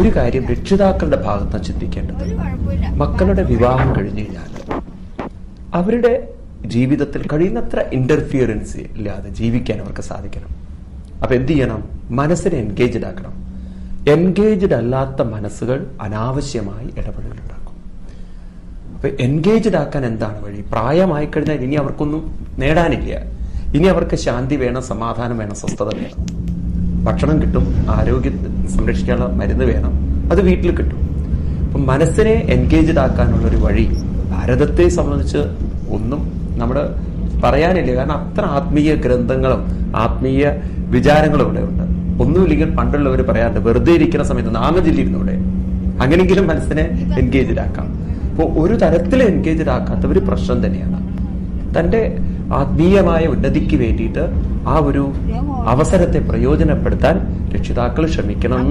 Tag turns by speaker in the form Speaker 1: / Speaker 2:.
Speaker 1: ഒരു കാര്യം രക്ഷിതാക്കളുടെ ഭാഗത്ത് ചിന്തിക്കേണ്ടത്, മക്കളുടെ വിവാഹം കഴിഞ്ഞു കഴിഞ്ഞാൽ അവരുടെ ജീവിതത്തിൽ കഴിയുന്നത്ര ഇന്റർഫിയറൻസ് ഇല്ലാതെ ജീവിക്കാൻ അവർക്ക് സാധിക്കണം. അപ്പൊ എന്ത് ചെയ്യണം? മനസ്സിനെ എൻഗേജ്ഡ് ആക്കണം. എൻഗേജ്ഡ് അല്ലാത്ത മനസ്സുകൾ അനാവശ്യമായി ഇടപെടലുണ്ടാക്കും. അപ്പൊ എൻഗേജ്ഡ് ആക്കാൻ എന്താണ് വഴി? പ്രായമായി കഴിഞ്ഞാൽ ഇനി അവർക്കൊന്നും നേടാനില്ല. ഇനി അവർക്ക് ശാന്തി വേണം, സമാധാനം വേണം, സ്വസ്ഥത വേണം. ഭക്ഷണം കിട്ടും, ആരോഗ്യം സംരക്ഷിക്കാനുള്ള മരുന്ന് വേണം, അത് വീട്ടിൽ കിട്ടും. അപ്പൊ മനസ്സിനെ എൻഗേജ്ഡ് ആക്കാനുള്ള ഒരു വഴി ഭാരതത്തെ സംബന്ധിച്ച് ഒന്നും നമ്മുടെ പറയാനില്ല. കാരണം അത്ര ആത്മീയ ഗ്രന്ഥങ്ങളും ആത്മീയ വിചാരങ്ങളും ഇവിടെ ഉണ്ട്. ഒന്നുമില്ലെങ്കിൽ പണ്ടുള്ളവർ പറയാറുണ്ട്, വെറുതെ ഇരിക്കുന്ന സമയത്ത് നാമജില്ലിരുന്നൂടെ, അങ്ങനെയെങ്കിലും മനസ്സിനെ എൻഗേജ്ഡ് ആക്കാം. അപ്പോൾ ഒരു തരത്തിൽ എൻഗേജ്ഡ് ആക്കാത്ത ഒരു പ്രശ്നം തന്നെയാണ്. തന്റെ ആത്മീയമായ ഉന്നതിക്ക് വേണ്ടിയിട്ട് ആ ഒരു അവസരത്തെ പ്രയോജനപ്പെടുത്താൻ രക്ഷിതാക്കൾ ശ്രമിക്കണം.